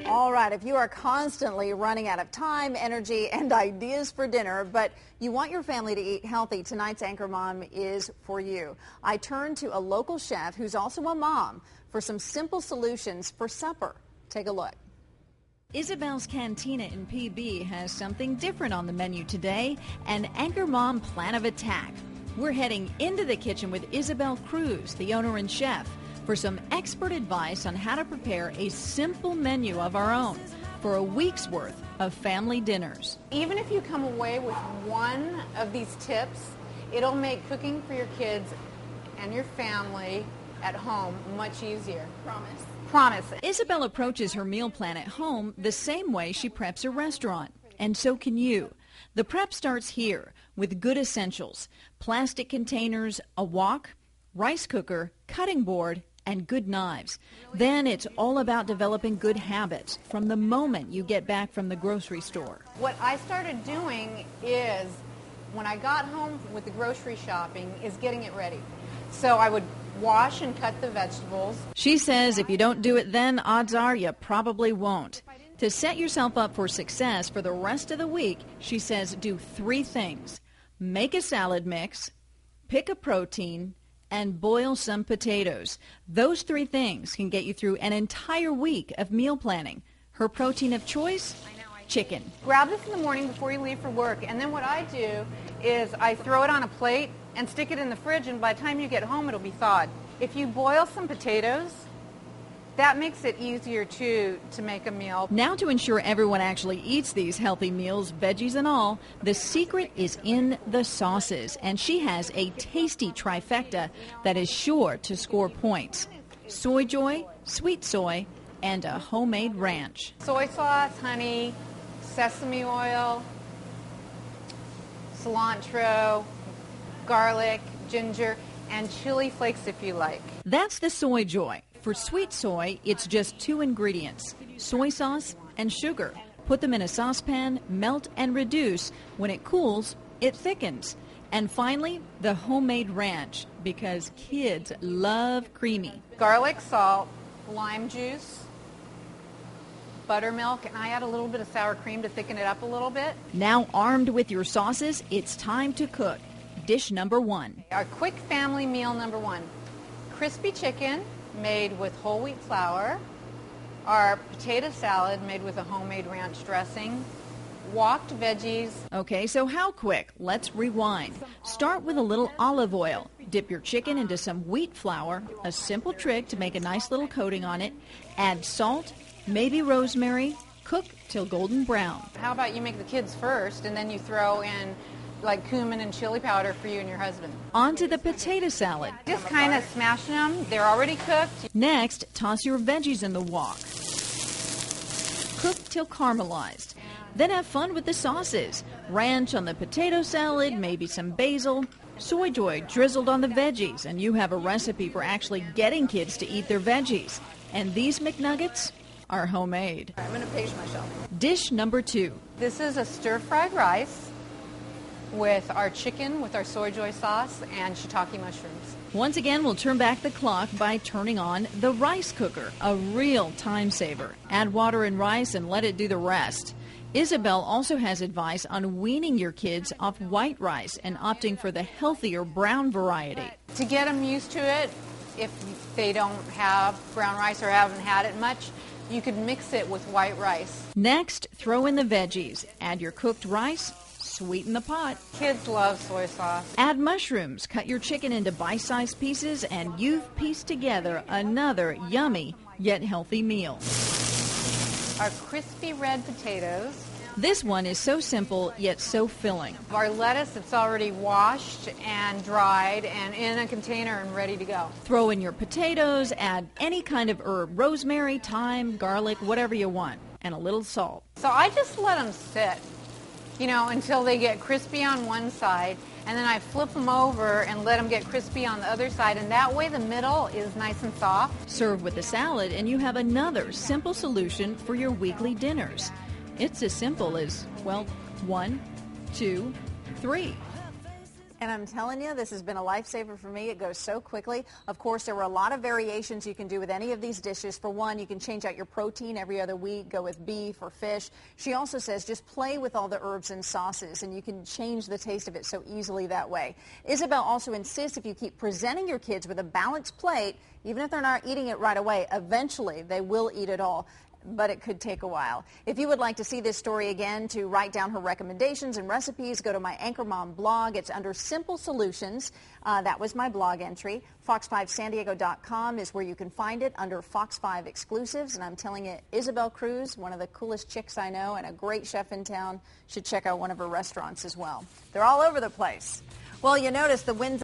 All right, if you are constantly running out of time, energy, and ideas for dinner, but you want your family to eat healthy, tonight's Anchor Mom is for you. I turn to a local chef who's also a mom for some simple solutions for supper. Take a look. Isabel's Cantina in PB has something different on the menu today, an Anchor Mom plan of attack. We're heading into the kitchen with Isabel Cruz, the owner and chef, for some expert advice on how to prepare a simple menu of our own for a week's worth of family dinners. Even if you come away with one of these tips, it'll make cooking for your kids and your family at home much easier. Promise. Promise. Isabel approaches her meal plan at home the same way she preps a restaurant, and so can you. The prep starts here with good essentials: plastic containers, a wok, rice cooker, cutting board, and good knives. Then it's all about developing good habits from the moment you get back from the grocery store. What I started doing is, when I got home with the grocery shopping, is getting it ready. So I would wash and cut the vegetables. She says if you don't do it then, odds are you probably won't. To set yourself up for success for the rest of the week, she says do 3 things. Make a salad mix, pick a protein, and boil some potatoes. Those 3 things can get you through an entire week of meal planning. Her protein of choice? Chicken. Grab this in the morning before you leave for work, and then what I do is I throw it on a plate and stick it in the fridge, and by the time you get home it'll be thawed. If you boil some potatoes, that makes it easier to make a meal. Now, to ensure everyone actually eats these healthy meals, veggies and all, the secret is in the sauces, and she has a tasty trifecta that is sure to score points: soy joy, sweet soy, and a homemade ranch. Soy sauce, honey, sesame oil, cilantro, garlic, ginger, and chili flakes if you like. That's the soy joy. For sweet soy, it's just 2 ingredients: soy sauce and sugar. Put them in a saucepan, melt and reduce. When it cools, it thickens. And finally, the homemade ranch, because kids love creamy. Garlic, salt, lime juice, buttermilk, and I add a little bit of sour cream to thicken it up a little bit. Now armed with your sauces, it's time to cook. Dish number 1. Our quick family meal number 1. Crispy chicken made with whole wheat flour. Our potato salad made with a homemade ranch dressing. Walked veggies. Okay, so how quick? Let's rewind. Start with a little olive oil. Dip your chicken into some wheat flour, a simple trick to make a nice little coating on it. Add salt, maybe rosemary. Cook till golden brown. How about you make the kids first, and then you throw in like cumin and chili powder for you and your husband. On to the potato salad. Just kind of smashing them. They're already cooked. Next, toss your veggies in the wok. Cook till caramelized. Then have fun with the sauces. Ranch on the potato salad, maybe some basil. Soy joy drizzled on the veggies, and you have a recipe for actually getting kids to eat their veggies. And these McNuggets are homemade. I'm going to pace myself. Dish number 2. This is a stir-fried rice with our chicken, with our soy joy sauce, and shiitake mushrooms. Once again, we'll turn back the clock by turning on the rice cooker, a real time saver. Add water and rice and let it do the rest. Isabel also has advice on weaning your kids off white rice and opting for the healthier brown variety. To get them used to it, if they don't have brown rice or haven't had it much, you could mix it with white rice. Next, throw in the veggies. Add your cooked rice. Sweeten the pot. Kids love soy sauce. Add mushrooms. Cut your chicken into bite-sized pieces, and you've pieced together another yummy yet healthy meal. Our crispy red potatoes. This one is so simple yet so filling. Our lettuce, it's already washed and dried and in a container and ready to go. Throw in your potatoes. Add any kind of herb: rosemary, thyme, garlic, whatever you want, and a little salt. So I just let them sit, until they get crispy on one side, and then I flip them over and let them get crispy on the other side, and that way the middle is nice and soft. Serve with the salad, and you have another simple solution for your weekly dinners. It's as simple as, 1, 2, 3. And I'm telling you, this has been a lifesaver for me. It goes so quickly. Of course, there were a lot of variations you can do with any of these dishes. For one, you can change out your protein every other week, go with beef or fish. She also says just play with all the herbs and sauces, and you can change the taste of it so easily that way. Isabel also insists if you keep presenting your kids with a balanced plate, even if they're not eating it right away, eventually they will eat it all. But it could take a while. If you would like to see this story again, to write down her recommendations and recipes, go to my Anchor Mom blog. It's under Simple Solutions. That was my blog entry. Fox5sandiego.com is where you can find it under Fox 5 exclusives. And I'm telling you, Isabel Cruz, one of the coolest chicks I know and a great chef in town, should check out one of her restaurants as well. They're all over the place. Well, you notice the winds